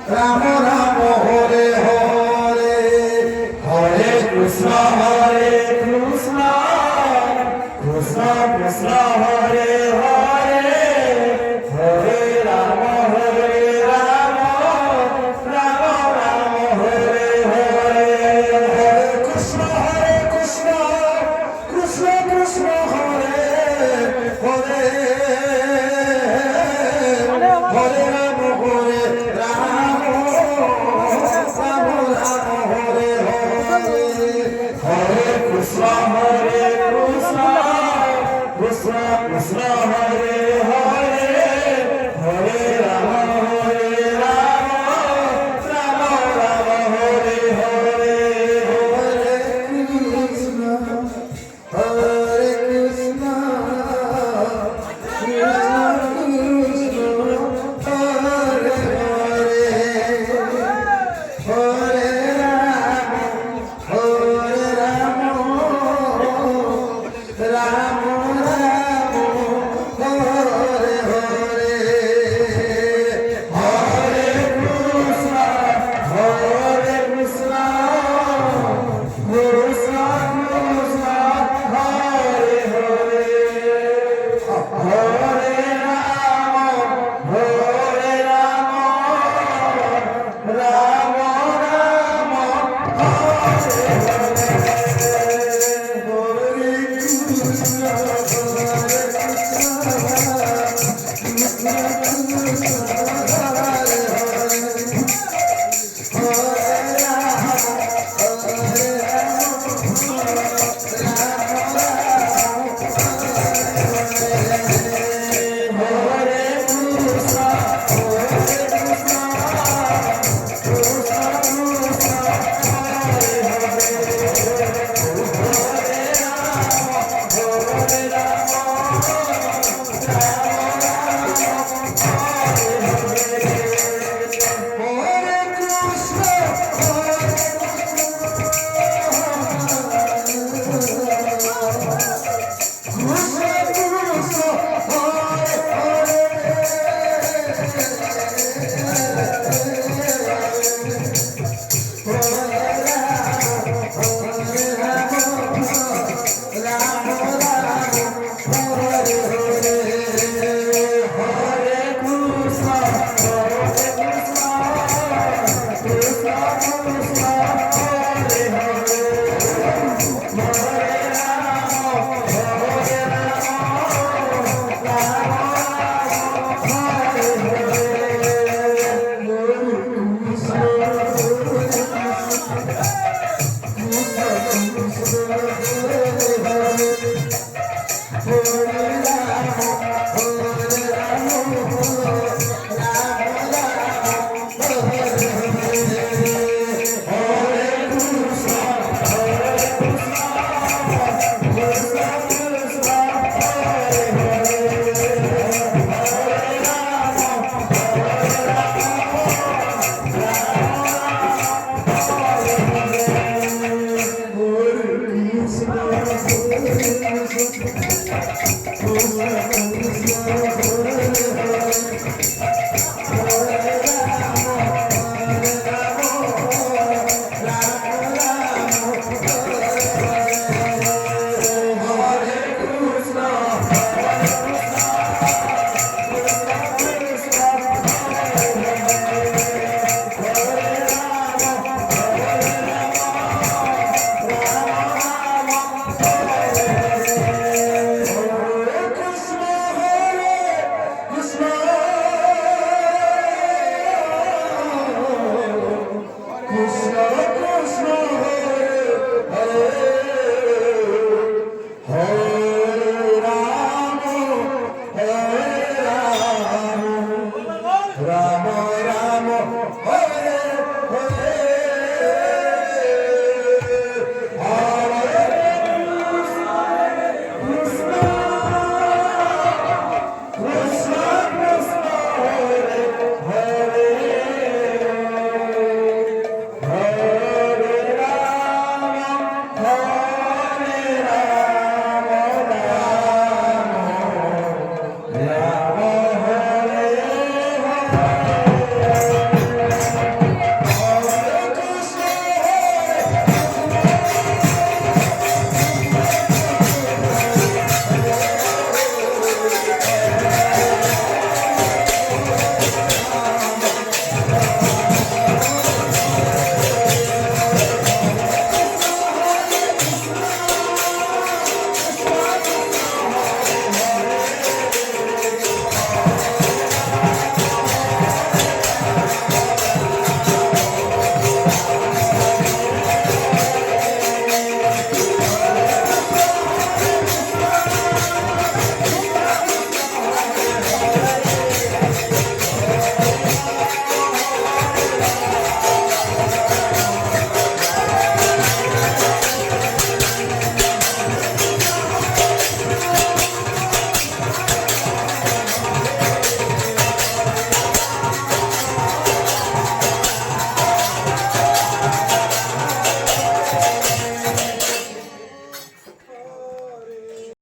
Ram Ram Hare Hare Hare Krishna Krishna Krishna Krishna Hare Hare Hare Ram Ram Ram Hare Hare Hare Krishna Krishna Krishna Krishna Hare Hare Hare Ram Hare Hare Krishna Krishna Krishna Hare Hare Hare Ram Ram Ram Hare Hare Hare Krishna Hare Krishna Krishna Hare Hare Hare Ram Ram Ram Hare Hare Hare Krishna Krishna Krishna Hare Hare Hare Ram Ram Ram Rama